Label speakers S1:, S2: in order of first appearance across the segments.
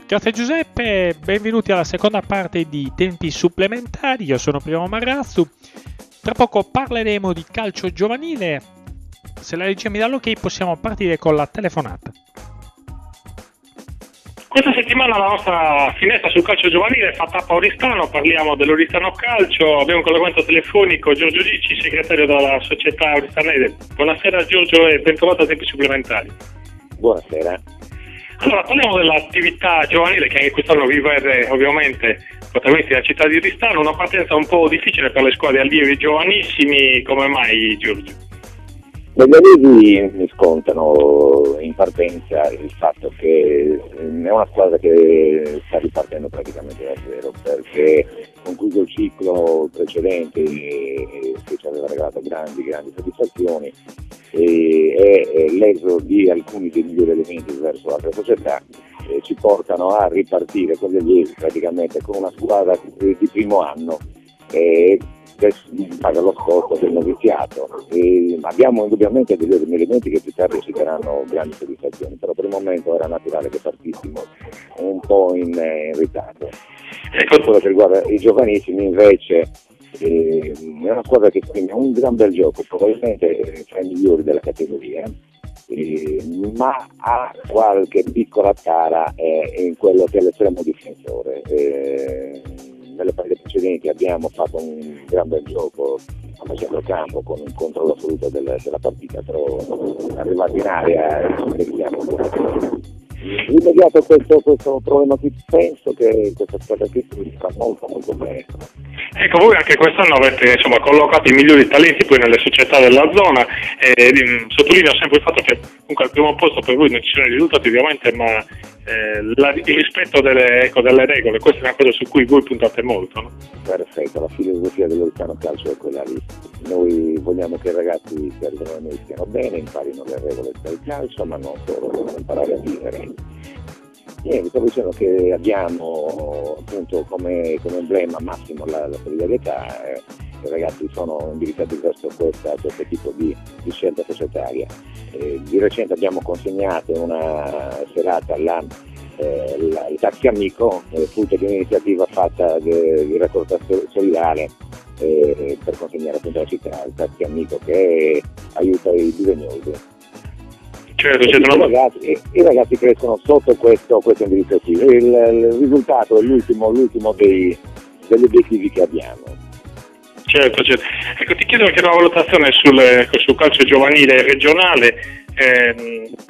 S1: Grazie Giuseppe, benvenuti alla seconda parte di Tempi Supplementari. Io sono Primo Marrazzu. Tra poco parleremo di calcio giovanile. Se la regia mi dà l'ok possiamo partire con la telefonata.
S2: Questa settimana la nostra finestra sul calcio giovanile è fatta a Oristano, parliamo dell'Oristano Calcio, abbiamo un collegamento telefonico Giorgio Ricci, segretario della società oristanese. Buonasera Giorgio e bentrovato a Tempi Supplementari.
S3: Buonasera.
S2: Allora, parliamo dell'attività giovanile che anche quest'anno vi vede ovviamente protagonisti della città di Oristano, una partenza un po' difficile per le squadre allievi giovanissimi, come mai Giorgio?
S3: Gli allievi mi scontano in partenza il fatto che è una squadra che sta ripartendo praticamente da zero, perché concluso il ciclo precedente che ci aveva regalato grandi soddisfazioni e l'eso di alcuni dei migliori elementi verso altre società ci portano a ripartire con gli allievi praticamente con una squadra di primo anno paga lo scorso del noviziato. Abbiamo indubbiamente degli elementi che più tardi ci daranno grandi soddisfazioni, però per il momento era naturale che partissimo un po' in ritardo. Per quello che riguarda i giovanissimi invece è una squadra che esprime un gran bel gioco, probabilmente tra i migliori della categoria, ma ha qualche piccola tara in quello che è l'estremo difensore. Nelle partite precedenti abbiamo fatto un gran bel gioco a centrocampo con un controllo assoluto della partita, però arrivati in area immediato questo problema qui, penso che questa squadra qui sta molto bene.
S2: Ecco, voi anche quest'anno avete collocato i migliori talenti poi nelle società della zona e sottolineo sempre il fatto che comunque al primo posto per voi non ci sono i risultati ovviamente, ma il rispetto delle regole, questa è una cosa su cui voi puntate molto, no?
S3: Perfetto, la filosofia dell'Oristano Calcio è quella lì. Noi vogliamo che i ragazzi che arrivano a noi stiano bene, imparino le regole del calcio, ma non solo, devono imparare a vivere. Niente, stavo dicendo che abbiamo appunto come emblema massimo la solidarietà. I ragazzi sono indirizzati verso questo tipo di scelta societaria. Di recente abbiamo consegnato una serata il taxi amico, frutto di un'iniziativa fatta di raccolta solidale per consegnare appunto alla città il taxi amico che aiuta i bisognosi.
S2: Certo,
S3: I ragazzi crescono sotto questo indirizzo qui. Il risultato è l'ultimo degli obiettivi che abbiamo.
S2: Certo. Ecco, ti chiedo anche una valutazione sul calcio giovanile regionale.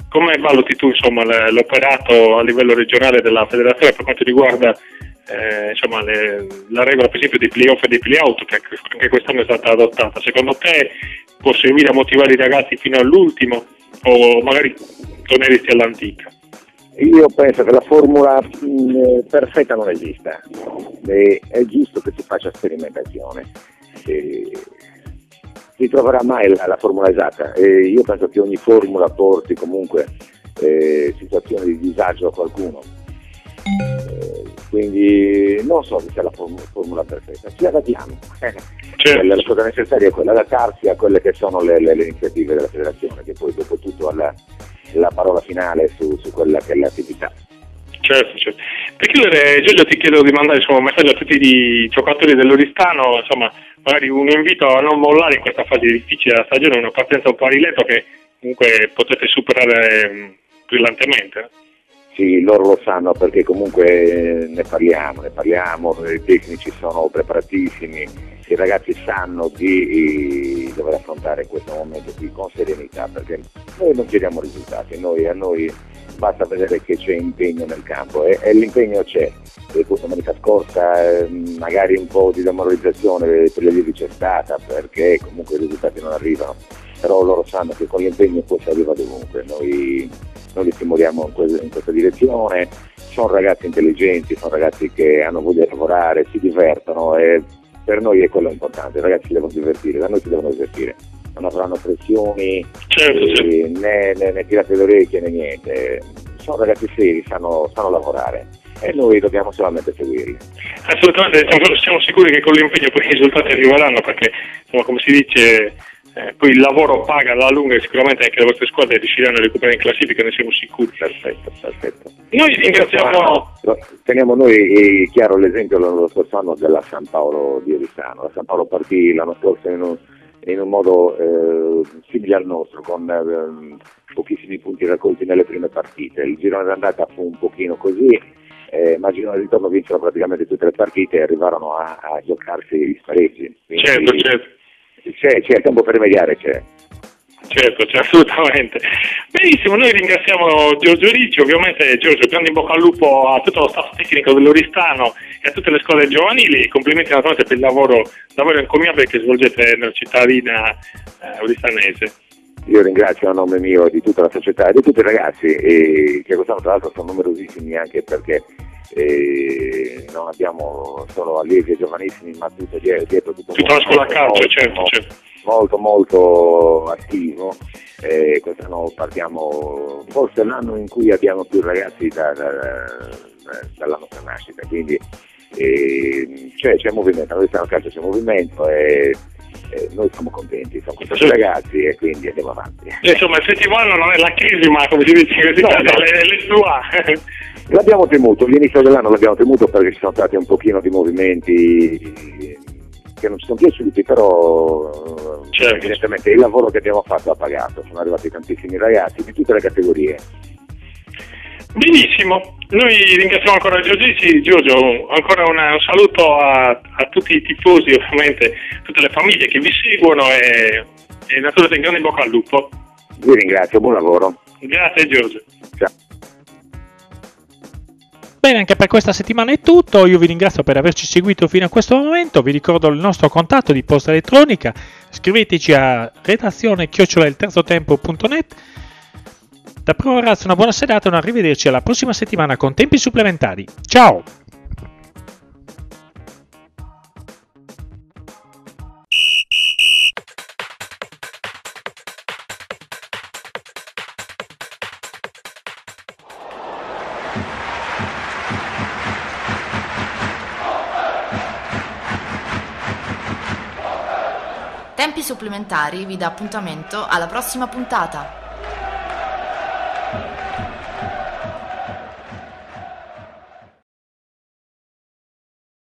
S2: Come valuti tu l'operato a livello regionale della federazione per quanto riguarda la regola per esempio dei play-off e dei play-out che anche quest'anno è stata adottata? Secondo te può servire a motivare i ragazzi fino all'ultimo o magari torneresti all'antica?
S3: Io penso che la formula perfetta non esista, è giusto che si faccia sperimentazione. Si troverà mai la formula esatta. Io penso che ogni formula porti comunque situazioni di disagio a qualcuno. Quindi non so se sia la formula perfetta, ci adattiamo.
S2: Certo.
S3: La cosa necessaria è quella, adattarsi a quelle che sono le iniziative della federazione, che poi dopo tutto ha la parola finale su quella che è l'attività.
S2: Certo. Per chiudere, Giorgio, ti chiedo di mandare un messaggio a tutti i giocatori dell'Oristano, magari un invito a non mollare in questa fase difficile della stagione, una partenza un po' a riletto che comunque potete superare brillantemente.
S3: Sì, loro lo sanno perché comunque ne parliamo, i tecnici sono preparatissimi, i ragazzi sanno di dover affrontare questo momento qui con serenità, perché noi non chiediamo risultati, a noi basta vedere che c'è impegno nel campo e l'impegno c'è. E questa domenica scorsa magari un po' di demoralizzazione per gli allievi c'è stata perché comunque i risultati non arrivano, però loro sanno che con l'impegno poi si arriva dovunque. Noi li stimoliamo in questa direzione, sono ragazzi intelligenti, sono ragazzi che hanno voglia di lavorare, si divertono e per noi è quello importante, i ragazzi si devono divertire, da noi si devono divertire, non avranno pressioni né tirate le orecchie né niente, sono ragazzi seri, sanno lavorare e noi dobbiamo solamente seguirli.
S2: Assolutamente, siamo sicuri che con l'impegno poi i risultati arriveranno perché come si dice poi il lavoro paga alla lunga e sicuramente anche le vostre squadre riusciranno a recuperare in classifica, ne siamo sicuri.
S3: Perfetto.
S2: Noi ringraziamo...
S3: Teniamo noi chiaro l'esempio lo scorso anno della San Paolo di Oristano. La San Paolo partì l'anno scorso in un modo simile al nostro, con pochissimi punti raccolti nelle prime partite. Il girone d'andata fu un pochino così, ma il girone di ritorno vinsero praticamente tutte le partite e arrivarono a giocarsi gli spareggi. Quindi
S2: Certo.
S3: C'è tempo per rimediare, c'è.
S2: Certo, assolutamente. Benissimo, noi ringraziamo Giorgio Ricci, ovviamente Giorgio, grande in bocca al lupo a tutto lo staff tecnico dell'Oristano e a tutte le scuole giovanili, complimenti naturalmente per il lavoro encomiabile che svolgete nella cittadina oristanese.
S3: Io ringrazio a nome mio e di tutta la società e di tutti i ragazzi che quest'anno tra l'altro sono numerosissimi, anche perché non abbiamo solo allievi e giovanissimi, ma tutto dietro
S2: tutta la scuola calcio, certo.
S3: Molto attivo. Quest'anno partiamo, forse l'anno in cui abbiamo più ragazzi dalla nostra nascita, quindi c'è movimento, noi stiamo a calcio, c'è movimento e noi siamo contenti, siamo questi ragazzi e quindi andiamo avanti.
S2: Insomma, il settimo anno non è la crisi, ma come si dice, le sua.
S3: L'abbiamo temuto, l'inizio dell'anno l'abbiamo temuto perché ci sono stati un pochino di movimenti che non ci sono piaciuti, però evidentemente il lavoro che abbiamo fatto ha pagato, sono arrivati tantissimi ragazzi di tutte le categorie.
S2: Benissimo, noi ringraziamo ancora Giorgio, ancora un saluto a tutti i tifosi, ovviamente tutte le famiglie che vi seguono e naturalmente grande in bocca al lupo.
S3: Vi ringrazio, buon lavoro.
S2: Grazie Giorgio.
S3: Ciao.
S1: Bene, anche per questa settimana è tutto, io vi ringrazio per averci seguito fino a questo momento, vi ricordo il nostro contatto di posta elettronica, scriveteci a redazione@ilterzotempo.net. Da Primo Ragazzo una buona serata e un arrivederci alla prossima settimana con tempi supplementari. Ciao!
S4: Tempi supplementari vi dà appuntamento alla prossima puntata.